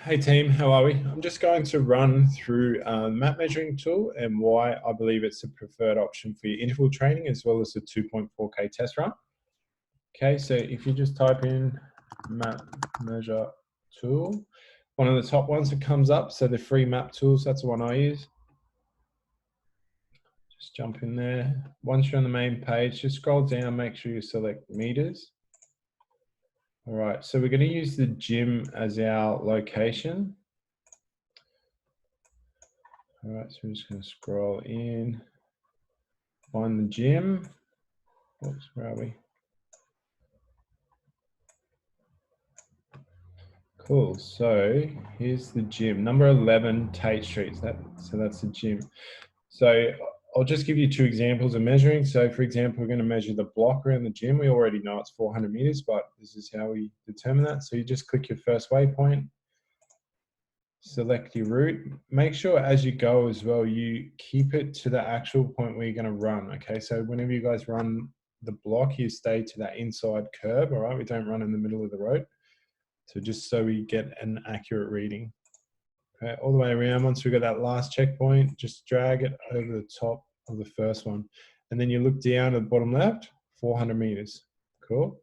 Hey team, how are we? I'm just going to run through map measuring tool and why I believe it's a preferred option for your interval training as well as the 2.4K test run. Okay, so if you just type in map measure tool, one of the top ones that comes up, so the free map tools, that's the one I use. Just jump in there. Once you're on the main page, just scroll down, make sure you select meters. All right, so we're going to use the gym as our location. All right, so we're just going to scroll in, find the gym. Oops, where are we? Cool, so here's the gym, number 11 Tate Street, so that's the gym. So I'll just give you two examples of measuring. So for example, we're going to measure the block around the gym. We already know it's 400 meters, but this is how we determine that. So you just click your first waypoint, select your route. Make sure as you go as well, you keep it to the actual point where you're going to run. Okay, so whenever you guys run the block, you stay to that inside curb. All right, we don't run in the middle of the road. So just so we get an accurate reading. Okay, all the way around. Once we got that last checkpoint, just drag it over the top of the first one. And then you look down at the bottom left, 400 meters. Cool.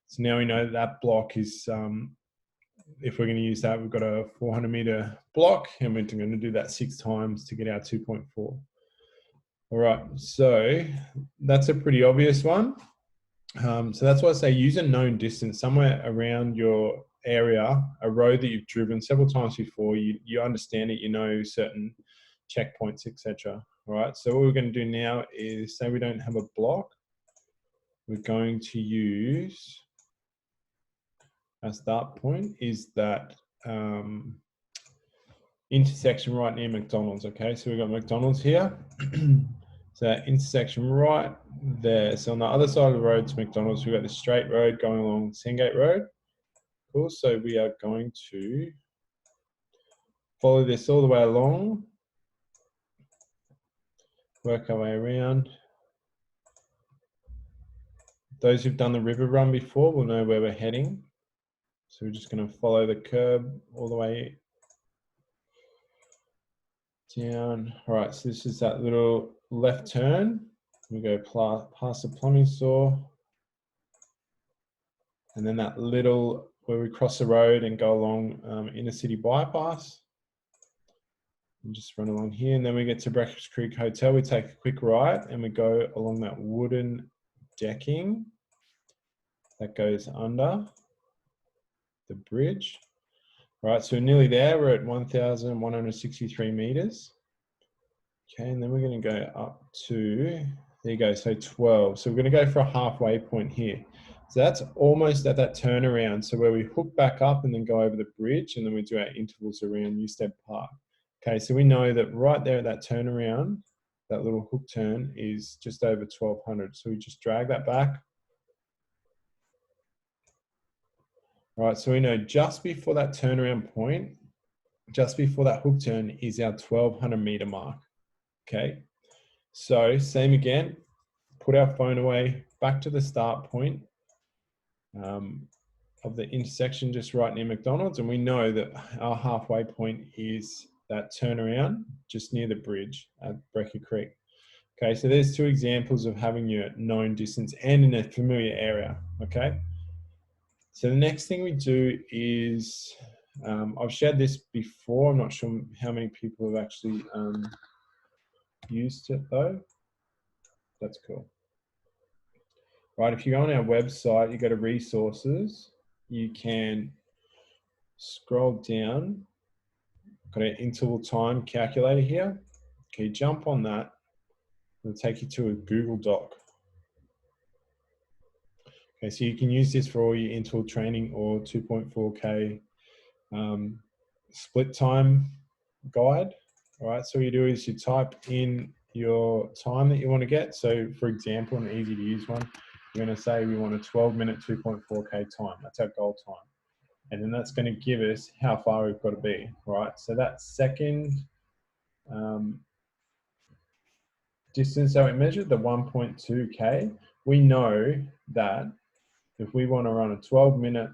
So now we know that, that block is, if we're going to use that, we've got a 400 meter block and we're going to do that 6 times to get our 2.4. All right, so that's a pretty obvious one. So that's why I say use a known distance somewhere around your area, a road that you've driven several times before. You understand it, you know certain checkpoints, etc. All right. So what we're going to do now is say we don't have a block. We're going to use our start point is that intersection right near McDonald's. Okay, so we've got McDonald's here. So that intersection right there. So on the other side of the road to McDonald's, we've got the straight road going along Sandgate Road. Cool. So we are going to follow this all the way along, work our way around. Those who've done the river run before will know where we're heading. So we're just going to follow the curb all the way down. All right, so this is that little left turn. We go past the plumbing store. And then that little, where we cross the road and go along inner city bypass. And just run along here. And then we get to Breakfast Creek Hotel. We take a quick right and we go along that wooden decking that goes under the bridge. All right, so we're nearly there. We're at 1,163 meters. Okay, and then we're going to go up to, there you go, so 12. So we're going to go for a halfway point here. So that's almost at that turnaround. So where we hook back up and then go over the bridge and then we do our intervals around Newstead Park. Okay, so we know that right there at that turnaround, that little hook turn is just over 1,200. So we just drag that back. All right, so we know just before that turnaround point, just before that hook turn is our 1,200 meter mark. Okay, so same again, put our phone away, back to the start point of the intersection just right near McDonald's. And we know that our halfway point is that turnaround just near the bridge at Brecker Creek. Okay, so there's two examples of having your known distance and in a familiar area, okay? So the next thing we do is, I've shared this before, I'm not sure how many people have actually used it though. That's cool. Right, if you go on our website, you go to resources, you can scroll down, got an interval time calculator here. Okay, jump on that, it'll take you to a Google Doc. Okay, so you can use this for all your interval training or 2.4K split time guide. All right, so what you do is you type in your time that you want to get. So for example, an easy to use one, we're going to say we want a 12-minute 2.4K time. That's our goal time. And then that's going to give us how far we've got to be, right? So that second distance that we measured, the 1.2K, we know that if we want to run a 12-minute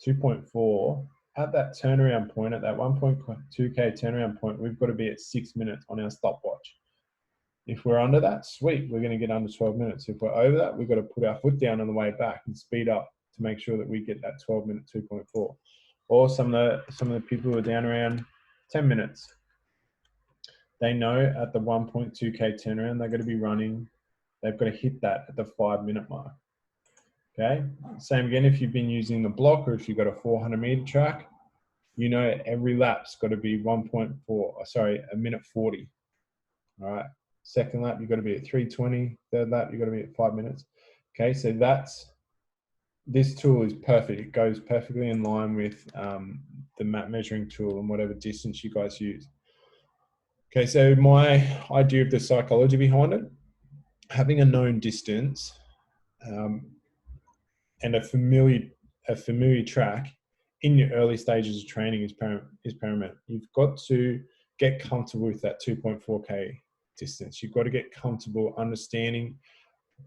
2.4, at that turnaround point, at that 1.2K turnaround point, we've got to be at 6 minutes on our stopwatch. If we're under that, sweet, we're going to get under 12 minutes. If we're over that, we've got to put our foot down on the way back and speed up to make sure that we get that 12-minute 2.4. Or some of the people who are down around 10 minutes, they know at the 1.2K turnaround, they're going to be running, they've got to hit that at the 5-minute mark. Okay, same again if you've been using the block or if you've got a 400-meter track, you know every lap's got to be 1 minute 40. All right, second lap, you've got to be at 3:20. Third lap, you've got to be at 5 minutes. Okay, so this tool is perfect. It goes perfectly in line with the map measuring tool and whatever distance you guys use. Okay, so my idea of the psychology behind it, having a known distance and a familiar track in your early stages of training is paramount. You've got to get comfortable with that 2.4K distance. You've got to get comfortable understanding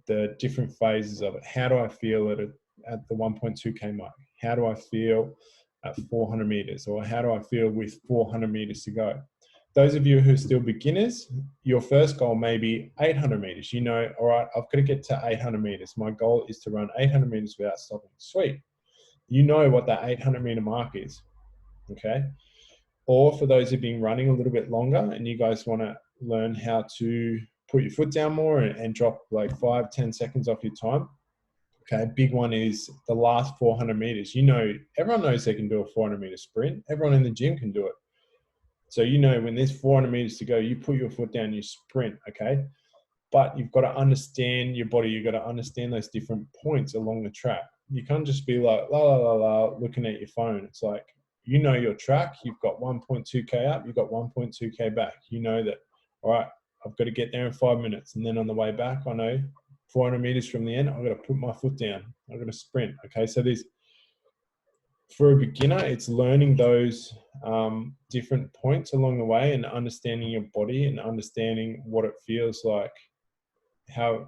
the different phases of it. How do I feel at the 1.2K mark? How do I feel at 400 meters? Or how do I feel with 400 meters to go? Those of you who are still beginners, your first goal may be 800 meters. You know, all right, I've got to get to 800 meters. My goal is to run 800 meters without stopping. Sweet. You know what that 800 meter mark is, okay? Or for those who've been running a little bit longer and you guys want to learn how to put your foot down more and drop like 5-10 seconds off your time. Okay, big one is the last 400 meters. You know, everyone knows they can do a 400 meter sprint. Everyone in the gym can do it. So you know when there's 400 meters to go, you put your foot down, you sprint, okay? But you've got to understand your body. You've got to understand those different points along the track. You can't just be like, la, la, la, la, looking at your phone. It's like, you know your track. You've got 1.2K up. You've got 1.2K back. You know that, all right, I've got to get there in 5 minutes. And then on the way back, I know 400 meters from the end, I've got to put my foot down. I've got to sprint, okay? So for a beginner, it's learning those different points along the way and understanding your body and understanding what it feels like,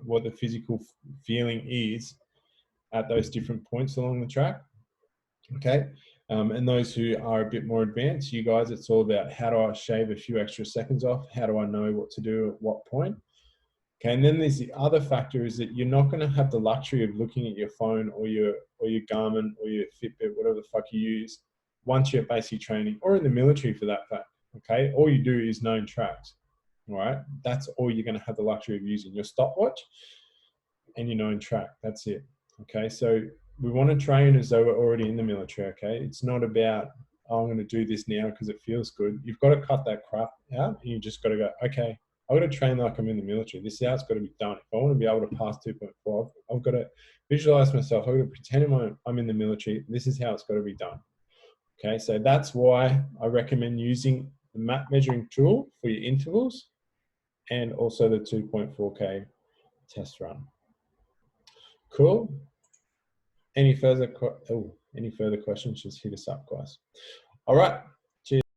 what the physical feeling is at those different points along the track. Okay. And those who are a bit more advanced, you guys, it's all about how do I shave a few extra seconds off? How do I know what to do at what point? Okay, and then there's the other factor is that you're not going to have the luxury of looking at your phone or your Garmin or your Fitbit, whatever the fuck you use, once you're basic training or in the military for that fact. Okay, all you do is known tracks. All right, that's all you're going to have the luxury of using, your stopwatch and your known track. That's it. Okay, so we want to train as though we're already in the military. Okay, it's not about, oh, I'm going to do this now because it feels good. You've got to cut that crap out and you just got to go, okay, I've got to train like I'm in the military. This is how it's got to be done. If I want to be able to pass 2.5, I've got to visualize myself. I've got to pretend I'm in the military. This is how it's got to be done. Okay, so that's why I recommend using the map measuring tool for your intervals and also the 2.4K test run. Cool. Any further questions, just hit us up, guys. All right.